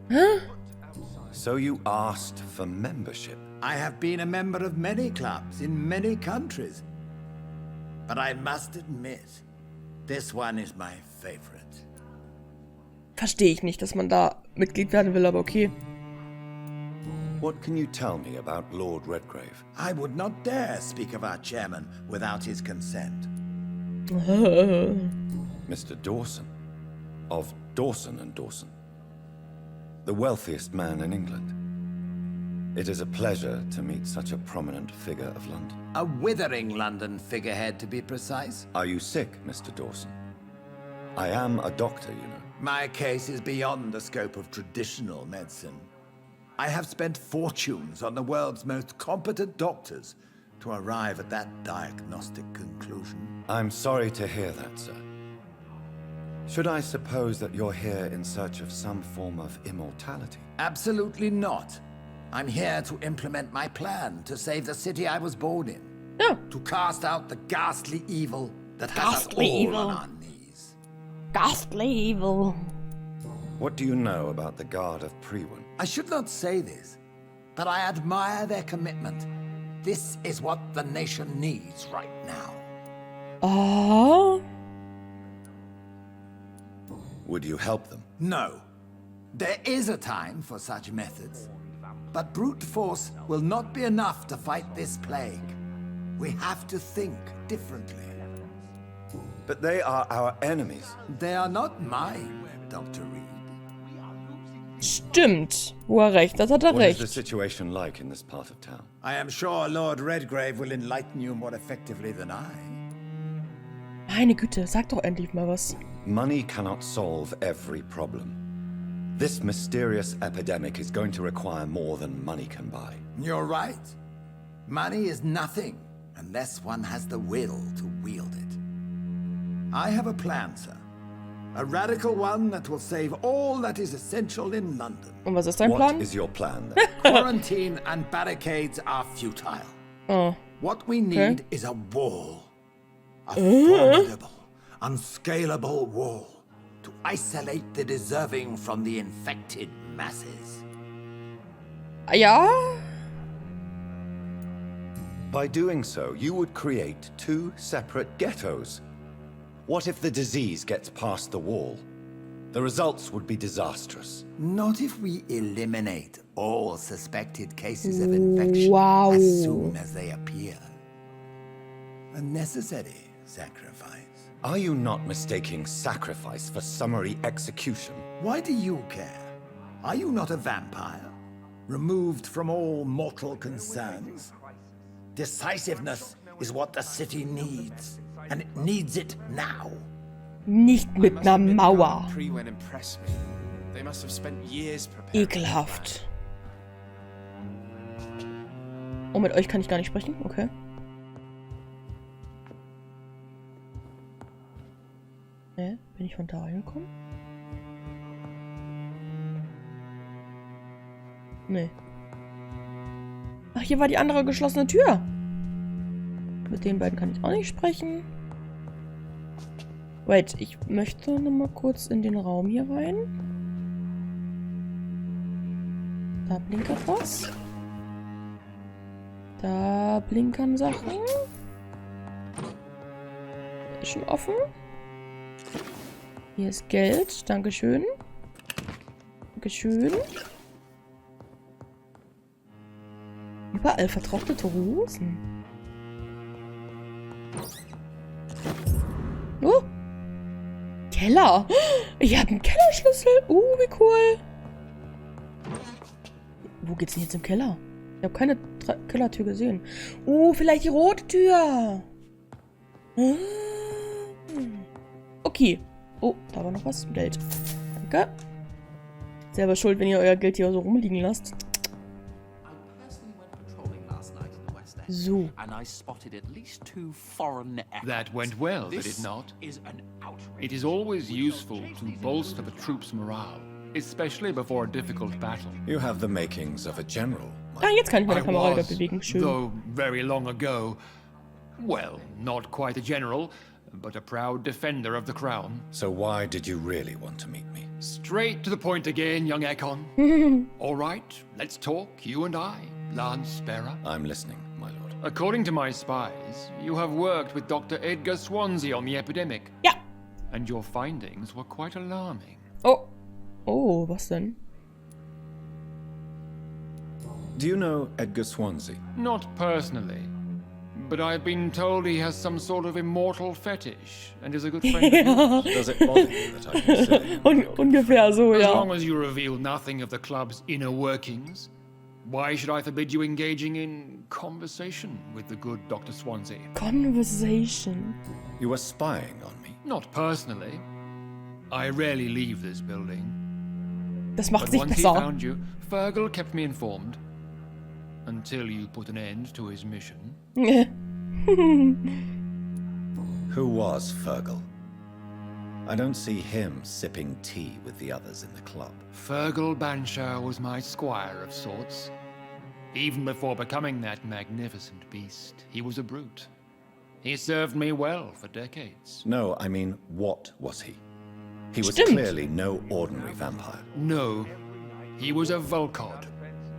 Hä? So you asked for membership? I have been a member of many clubs in many countries. But I must admit, this one is my favorite. Verstehe ich nicht, dass man da Mitglied werden will, aber okay. What can you tell me about Lord Redgrave? I would not dare speak of our chairman without his consent. Mr. Dawson, of Dawson and Dawson, the wealthiest man in England. It is a pleasure to meet such a prominent figure of London. A withering London figurehead, to be precise. Are you sick, Mr. Dawson? I am a doctor, you know. My case is beyond the scope of traditional medicine. I have spent fortunes on the world's most competent doctors to arrive at that diagnostic conclusion. I'm sorry to hear that, sir. Should I suppose that you're here in search of some form of immortality? Absolutely not. I'm here to implement my plan to save the city I was born in. Ja. To cast out the ghastly evil that has us all on our knees. Ghastly evil. What do you know about the Guard of Prewin? I should not say this, but I admire their commitment. This is what the nation needs right now. Oh. Would you help them? No. There is a time for such methods. But brute force will not be enough to fight this plague. We have to think differently. But they are our enemies. They are not mine, Dr. Reid. Stimmt. Wo er recht hat, hat er What is the recht. situation like in this part of town? I am sure Lord Redgrave will enlighten you more effectively than I. Meine Güte, sag doch endlich mal was. Money cannot solve every problem. This mysterious epidemic is going to require more than money can buy. You're right. Money is nothing unless one has the will to wield it. I have a plan, sir. A radical one that will save all that is essential in London. Und was ist dein What Plan? is your plan then? Quarantine and barricades are futile. Oh. What we need is a wall. A formidable, unscalable wall to isolate the deserving from the infected masses. Ja? By doing so, you would create two separate ghettos. What if the disease gets past the wall? The results would be disastrous. Not if we eliminate all suspected cases of infection Wow. as soon as they appear. A necessary sacrifice. Are you not mistaking sacrifice for summary execution? Why do you care? Are you not a vampire? Removed from all mortal concerns? Decisiveness is what the city needs, and it needs it now. Nicht mit einer Mauer. Prewin impressed me. They must have spent years preparing. Ekelhaft. Oh, mit euch kann ich gar nicht sprechen? Okay. Bin ich von da reingekommen? Nee. Ach, hier war die andere geschlossene Tür. Mit den beiden kann ich auch nicht sprechen. Wait, ich möchte noch mal kurz in den Raum hier rein. Da blinkert was. Da blinkern Sachen. Ist schon offen. Hier ist Geld. Dankeschön. Dankeschön. Überall vertrocknete Rosen. Oh. Keller. Ich habe einen Kellerschlüssel. Wie cool. Wo geht's denn jetzt im Keller? Ich habe keine Kellertür gesehen. Vielleicht die rote Tür. Okay. Oh, da war noch was. Geld. Danke. Selber schuld, wenn ihr euer Geld hier so rumliegen lasst. So. That went well, did it not? It is always useful to bolster the troops' morale, especially before a difficult battle. You have the makings of a general. Ah, jetzt kann ich meine I Kamera wieder was, bewegen. Schön. though very long ago, well, not quite a general, but a proud defender of the crown. So why did you really want to meet me? Straight to the point again, young Akon. All right, let's talk, you and I, Lance Sparrow. I'm listening, my lord. According to my spies, you have worked with Dr. Edgar Swansea on the epidemic. Ja. And your findings were quite alarming. Oh. Oh, was denn? Do you know Edgar Swansea? Not personally, but I've been told he has some sort of immortal fetish and is a good friend of yours. Does it bother you that I consider him? Ungefähr so, As ja. long as you reveal nothing of the club's inner workings, why should I forbid you engaging in conversation with the good Dr. Swansea? Conversation. You were spying on me? Not personally. I rarely leave this building. Das macht But sich once he besser. found you, Fergal kept me informed. Until you put an end to his mission. Who was Fergal? I don't see him sipping tea with the others in the club. Fergal Banshire was my squire of sorts. Even before becoming that magnificent beast, he was a brute. He served me well for decades. No, I mean, what was he? He was Stimmt. clearly no ordinary vampire. No, he was a Volcod.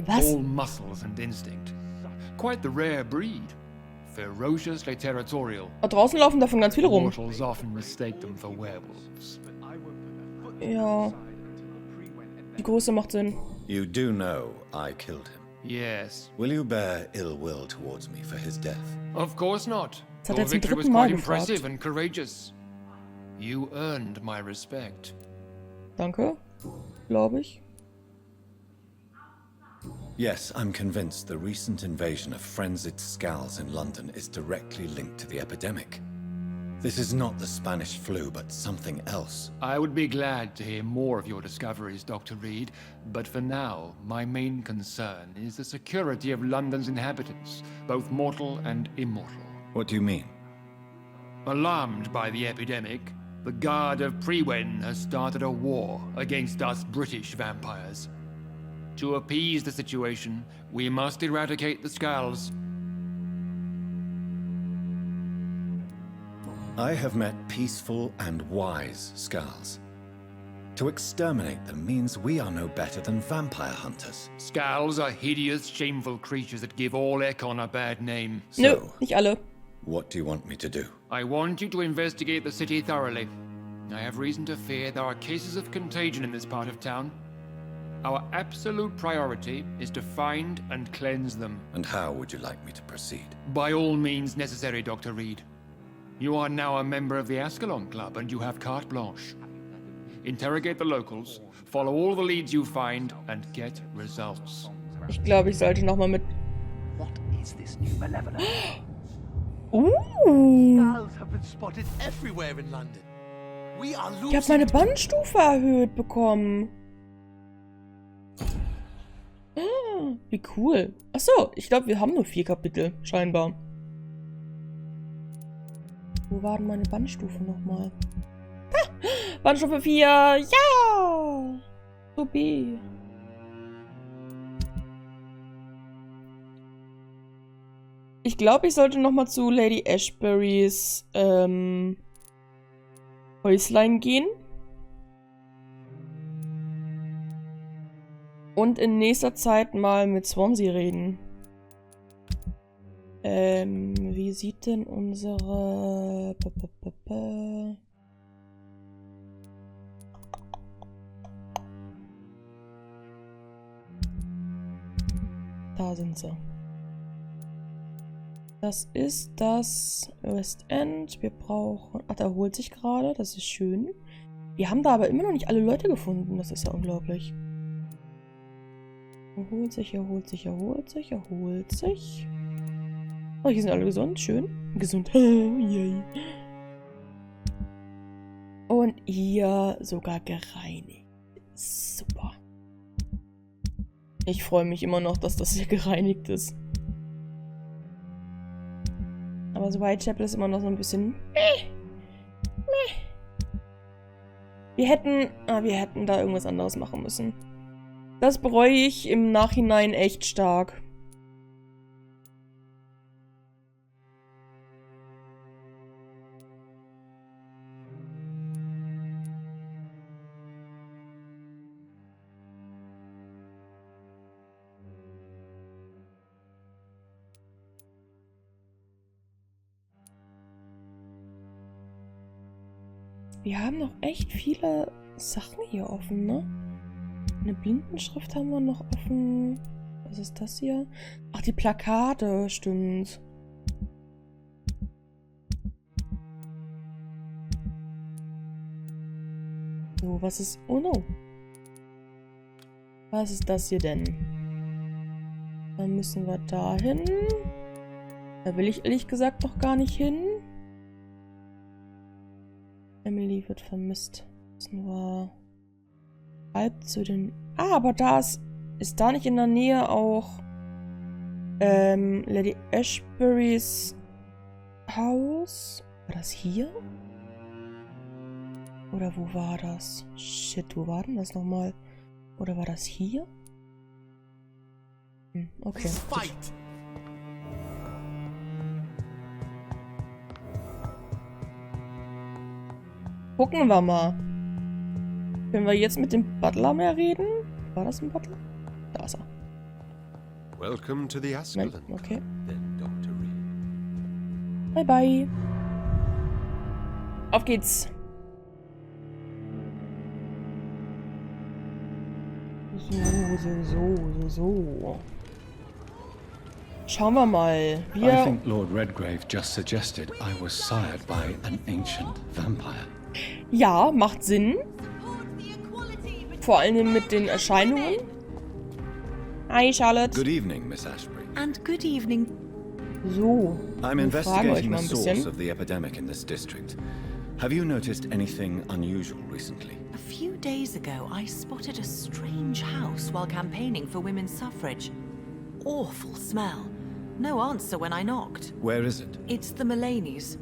Was? All muscles and instinct. Quite the rare breed. Ferociously territorial. Da draußen laufen davon ganz viele rum. Mortals often mistake them for werewolves. Ja. Die Größe macht Sinn. You do know I killed him. Yes. Will you bear ill will towards me for his death? Of course not. Das hat Your er zum victory was dritten Mal quite gefragt. impressive and courageous. You earned my respect. Danke. Glaube ich. Yes, I'm convinced the recent invasion of frenzied scowls in London is directly linked to the epidemic. This is not the Spanish flu, but something else. I would be glad to hear more of your discoveries, Dr. Reid, but for now, my main concern is the security of London's inhabitants, both mortal and immortal. What do you mean? Alarmed by the epidemic, the Guard of Prewen has started a war against us British vampires. To appease the situation, we must eradicate the Skulls. I have met peaceful and wise Skulls. To exterminate them means we are no better than vampire hunters. Skulls are hideous, shameful creatures that give all Ekon a bad name. Nö, So, nicht alle. what do you want me to do? I want you to investigate the city thoroughly. I have reason to fear there are cases of contagion in this part of town. Our absolute priority is to find and cleanse them. And how would you like me to proceed? By all means necessary, Dr. Reid. You are now a member of the Ascalon Club and you have carte blanche. Interrogate the locals, follow all the leads you find, and get results. Ich glaube, ich sollte nochmal mit... What is this new malevolence? Skulls have been spotted everywhere in London. We are losing. Ich habe meine Bannstufe erhöht bekommen. Wie cool. Achso, ich glaube, wir haben nur 4 Kapitel, scheinbar. Wo war denn meine Bannstufe nochmal? Ha! Bannstufe 4, ja! So B. Ich glaube, ich sollte nochmal zu Lady Ashburys Häuslein gehen. Und in nächster Zeit mal mit Swansea reden. Wie sieht denn unsere... Da sind sie. Das ist das West End. Wir brauchen... Ach, da erholt sich gerade. Das ist schön. Wir haben da aber immer noch nicht alle Leute gefunden. Das ist ja unglaublich. Erholt sich, erholt sich, erholt sich, erholt sich. Oh, hier sind alle gesund. Schön. Gesund. Yay. Und hier sogar gereinigt. Super. Ich freue mich immer noch, dass das hier gereinigt ist. Aber so Whitechapel ist immer noch so ein bisschen... Wir hätten da irgendwas anderes machen müssen. Das bereue ich im Nachhinein echt stark. Wir haben noch echt viele Sachen hier offen, ne? Eine Blindenschrift haben wir noch offen. Was ist das hier? Ach, die Plakate, stimmt. So, was ist... Oh no. Was ist das hier denn? Dann müssen wir da hin. Da will ich ehrlich gesagt noch gar nicht hin. Emily wird vermisst. Müssen wir halb zu den... Ah, aber da ist... Ist da nicht in der Nähe auch Lady Ashburys Haus? War das hier? Oder wo war das? Shit, wo war denn das nochmal? Oder war das hier? Hm, okay. Fight! Gucken wir mal. Können wir jetzt mit dem Butler mehr reden? War das ein Butler? Da ist er. Welcome to the Ascalon. Okay. Then Dr. Reid. Bye bye. Auf geht's. So. Schauen wir mal. I think Lord Redgrave just suggested I was sired by an ancient vampire. Ja, macht Sinn. Vor allem mit den Erscheinungen. Hi, Charlotte. Good evening, Miss Ashbury. And good evening. So. I'm wir fragen euch investigating mal the ein source bisschen. of the epidemic in this district. Have you noticed anything unusual recently? A few days ago, I spotted a strange house while campaigning for women's suffrage. Awful smell. No answer when I knocked. Where is it? It's the Mullaneys,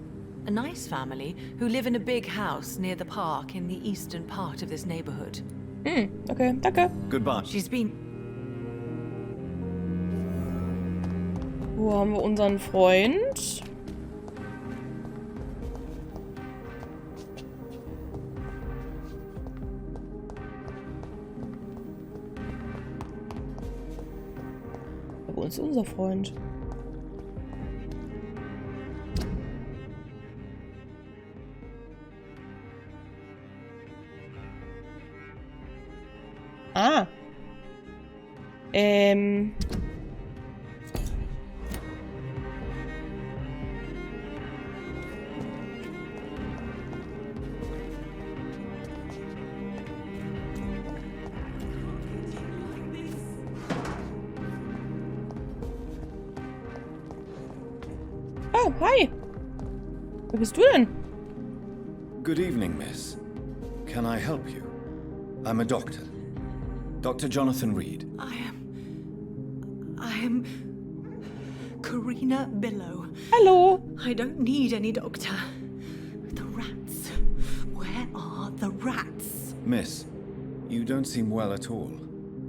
a nice family who live in a big house near the park in the eastern part of this neighborhood. Okay, danke. Goodbye. She's been... Wo haben wir unseren Freund? Wo ist unser Freund? Ah. Oh, hi. Wer bist du denn? Good evening, miss. Can I help you? I'm a doctor. Dr. Jonathan Reid. I am... Karina Billow. Hallo. I don't need any doctor. The rats. Where are the rats? Miss, you don't seem well at all.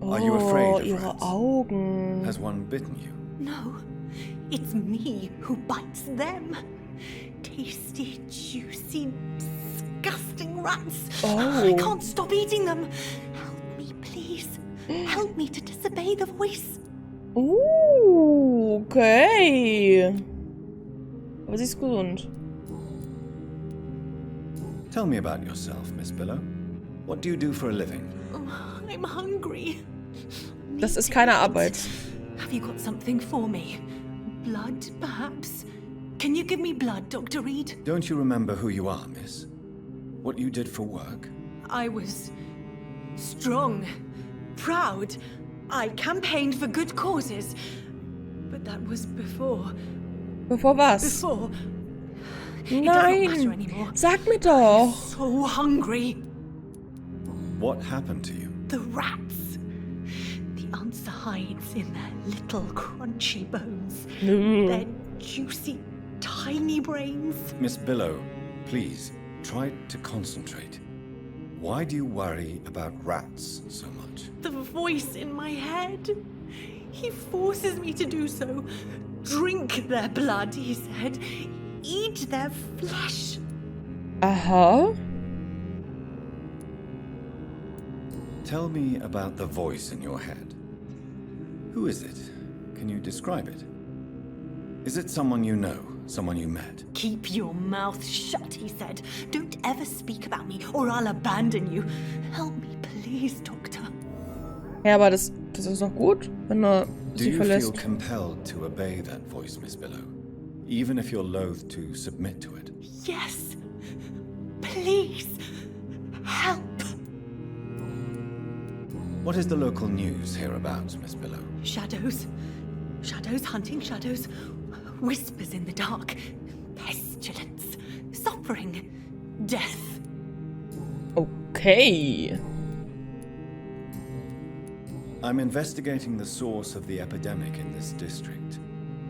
Are you afraid of ihre rats? Augen. Has one bitten you? No, it's me who bites them. Tasty, juicy, disgusting rats. Oh. I can't stop eating them. Help me, please. Help me to disobey the voice. Okay. Aber sie ist gesund. Tell me about yourself, Miss Billow. What do you do for a living? I'm hungry. Das ist keine Arbeit. Have you got something for me? Blood, perhaps? Can you give me blood, Dr. Reid? Don't you remember who you are, miss? What you did for work? I was strong, proud. I campaigned for good causes. But that was before. Bevor was? Before. It doesn't matter Nein. anymore. Sag mir doch. So hungry. What happened to you? The rats. The answer hides in their little crunchy bones. Their juicy, tiny brains. Miss Billow, please, try to concentrate. Why do you worry about rats so much? The voice in my head. He forces me to do so. Drink their blood, he said. Eat their flesh. Aha. Tell me about the voice in your head. Who is it? Can you describe it? Is it someone you know? Someone you met? Keep your mouth shut, he said. Don't ever speak about me or I'll abandon you. Help me, please, Doctor. Ja, aber das ist doch gut, wenn er Do sie you feel verlässt. compelled to obey that voice, Miss Billow? Even if you're loath to submit to it? Yes. Please. Help. What is the local news hereabouts, Miss Billow? Shadows. Shadows hunting shadows. Whispers in the dark. Pestilence. Suffering. Death. Okay. I'm investigating the source of the epidemic in this district.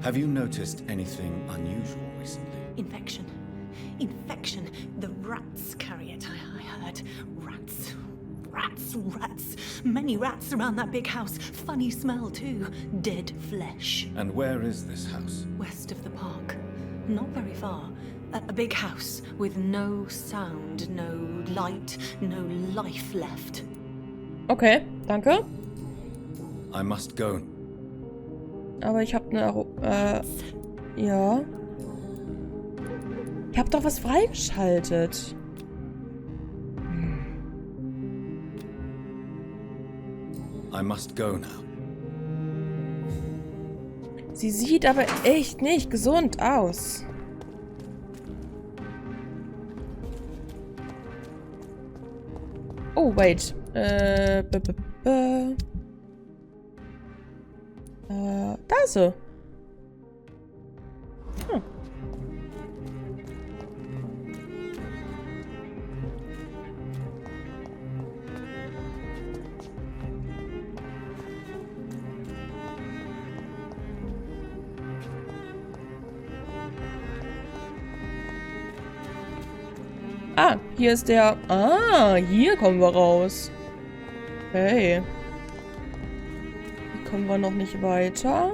Have you noticed anything unusual recently? Infection. Infection. The rats carry it, I heard. Rats. Rats. Rats. Many rats around that big house. Funny smell, too. Dead flesh. And where is this house? West of the park. Not very far. A big house with no sound, no light, no life left. Okay, danke. I must go. Aber ich habe eine... ja. Ich habe doch was freigeschaltet. I must go now. Sie sieht aber echt nicht gesund aus. Oh, wait. Da ist sie. Hm. Ah, hier ist der... Ah, hier kommen wir raus. Okay. Hier kommen wir noch nicht weiter.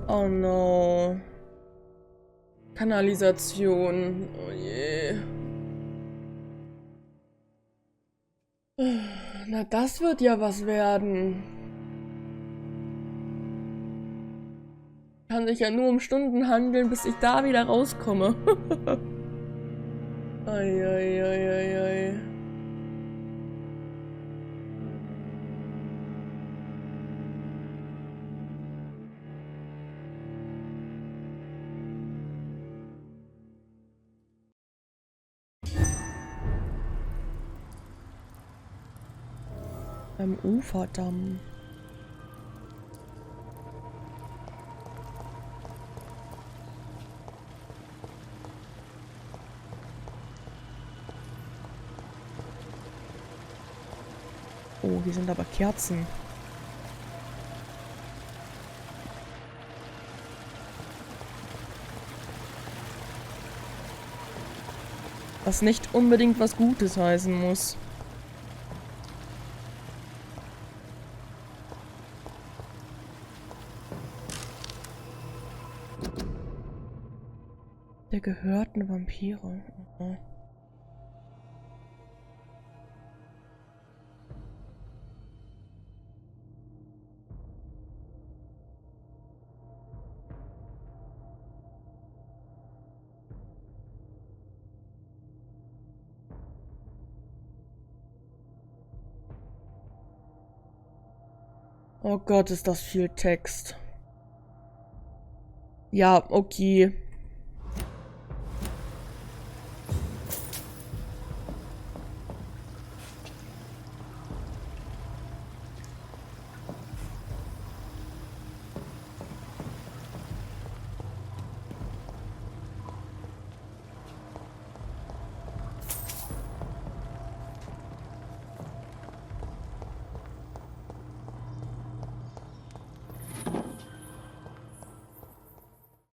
Oh no. Kanalisation. Oh je. Na, das wird ja was werden. Kann sich ja nur um Stunden handeln, bis ich da wieder rauskomme. Ei, ei, ei, ei, ei. Beim Uferdamm. Oh, hier sind aber Kerzen. Was nicht unbedingt was Gutes heißen muss. Der gehörten Vampire. Aha. Oh Gott, ist das viel Text. Ja, okay.